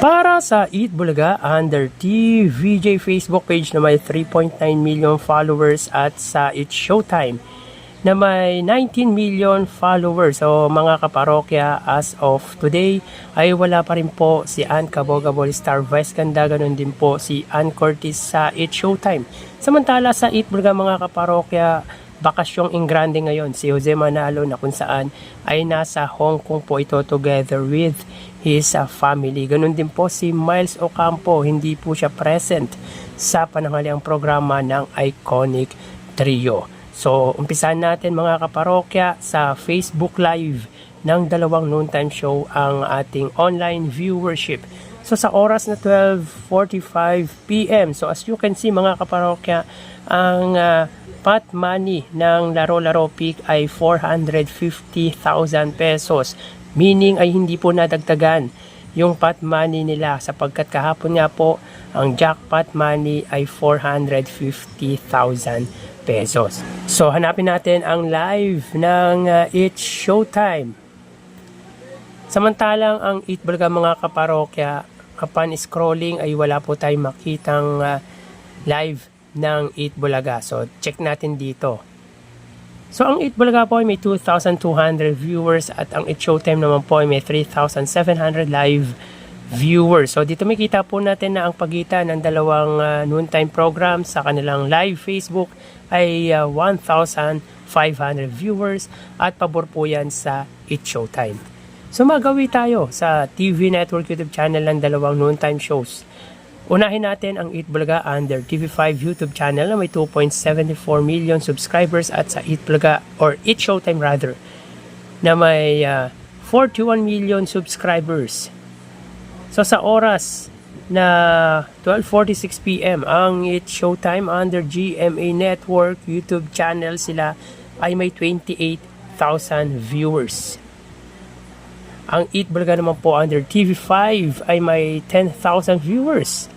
Para sa Eat Bulaga under TVJ Facebook page na may 3.9 million followers at sa It's Showtime na may 19 million followers. So mga kaparokya, as of today ay wala pa rin po si Ann Cabogabol Star Vice Ganda, ganun din po si Ann Curtis sa It's Showtime. Samantala sa Eat Bulaga mga kaparokya, bakasyong Ingrande ngayon si Jose Manalo na kung saan ay nasa Hong Kong po ito together with his family. Ganun din po si Miles Ocampo, hindi po siya present sa pananghaliang programa ng Iconic Trio. So umpisahan natin mga kaparokya sa Facebook Live ng dalawang noontime show ang ating online viewership. So sa oras na 12:45 PM, so as you can see mga kaparokya, ang pot money ng Laro Peak ay 450,000 pesos. Meaning ay hindi po nadagdagan yung pot money nila sapagkat kahapon nga po ang jackpot money ay 450,000 pesos. So hanapin natin ang live ng It's Showtime. Samantalang ang Eat Bulaga mga kaparokya, upon scrolling ay wala po tayong makitang live ng Eat Bulaga. So, check natin dito. So, ang Eat Bulaga po ay may 2,200 viewers at ang It's Showtime naman po ay may 3,700 live viewers. So, dito makita po natin na ang pagitan ng dalawang noontime program sa kanilang live Facebook ay 1,500 viewers at pabor po yan sa It's Showtime. So, magawi tayo sa TV Network YouTube channel ng dalawang noontime shows. Unahin natin ang Eat Bulaga under TV5 YouTube channel na may 2.74 million subscribers at sa Eat Bulaga or It's Showtime rather na may 41 million subscribers. So sa oras na 12:46 PM ang It's Showtime under GMA Network YouTube channel, sila ay may 28,000 viewers. Ang Eat Bulaga naman po under TV5 ay may 10,000 viewers.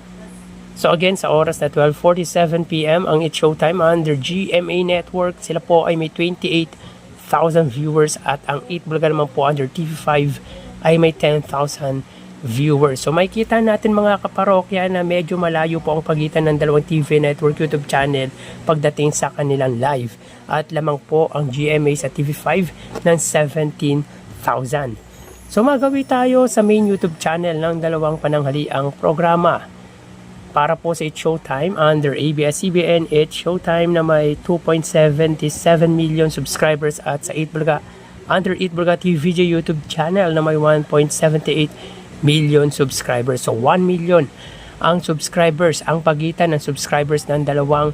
So again, sa oras na 12:47 PM ang It's Showtime under GMA Network, sila po ay may 28,000 viewers at ang Eat Bulaga naman po under TV5 ay may 10,000 viewers. So makikita natin mga kaparokya na medyo malayo po ang pagitan ng dalawang TV Network YouTube channel pagdating sa kanilang live. At lamang po ang GMA sa TV5 ng 17,000. So magawi tayo sa main YouTube channel ng dalawang pananghaliang programa. Para po sa It's Showtime under ABS-CBN It's Showtime na may 2.77 million subscribers at sa Eat Bulaga under Eat Bulaga TVJ YouTube channel na may 1.78 million subscribers. So 1 million ang subscribers, ang pagitan ng subscribers ng dalawang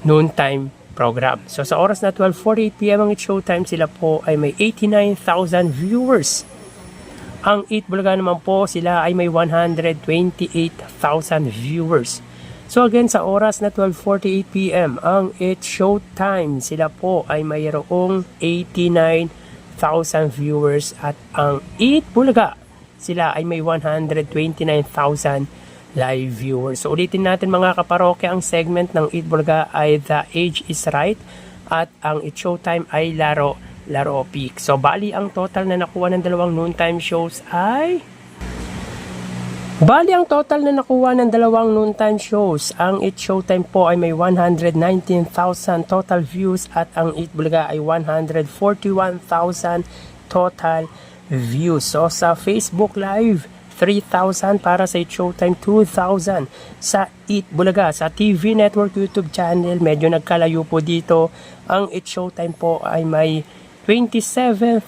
noontime program. So sa oras na 12:48 PM ang It's Showtime, sila po ay may 89,000 viewers. Ang Eat Bulaga naman po, sila ay may 128,000 viewers. So again, sa oras na 12:48 PM, ang It's Showtime, sila po ay mayroong 89,000 viewers at ang Eat Bulaga, sila ay may 129,000 live viewers. So ulitin natin mga kaparokya, ang segment ng Eat Bulaga ay The Age is Right at ang It's Showtime ay Laro Peak. So bali ang total na nakuha ng dalawang noontime shows ay ang It's Showtime po ay may 119,000 total views at ang Eat Bulaga ay 141,000 total views. So sa Facebook Live 3,000 para sa It's Showtime, 2,000 sa Eat Bulaga. Sa TV Network YouTube channel, medyo nagkalayo po dito. Ang It's Showtime po ay may 27,000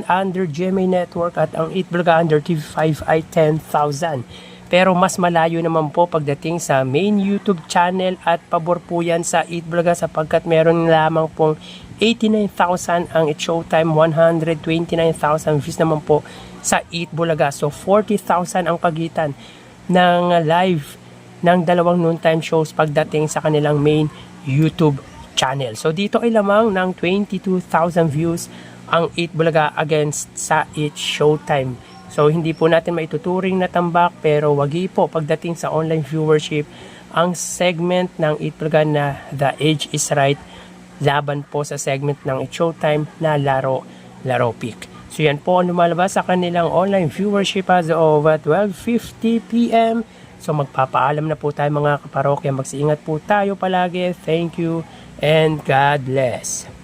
under GMA Network at ang Eat Bulaga under TV5 ay 10,000. Pero mas malayo naman po pagdating sa main YouTube channel at pabor po yan sa Eat Bulaga sapagkat meron lamang pong 89,000 ang It's Showtime, 129,000 views naman po sa Eat Bulaga. So 40,000 ang pagitan ng live ng dalawang noontime shows pagdating sa kanilang main YouTube channel. So dito ay lamang ng 22,000 views ang Eat Bulaga against sa It's Showtime. So hindi po natin maituturing na tambak pero wagi po pagdating sa online viewership ang segment ng Eat Bulaga na The Age is Right laban po sa segment ng It's Showtime na Laro Peak. So yan po ang lumalabas sa kanilang online viewership as of 12:50 PM. So magpapaalam na po tayo mga kaparokya. Mag-iingat po tayo palagi. Thank you and God bless.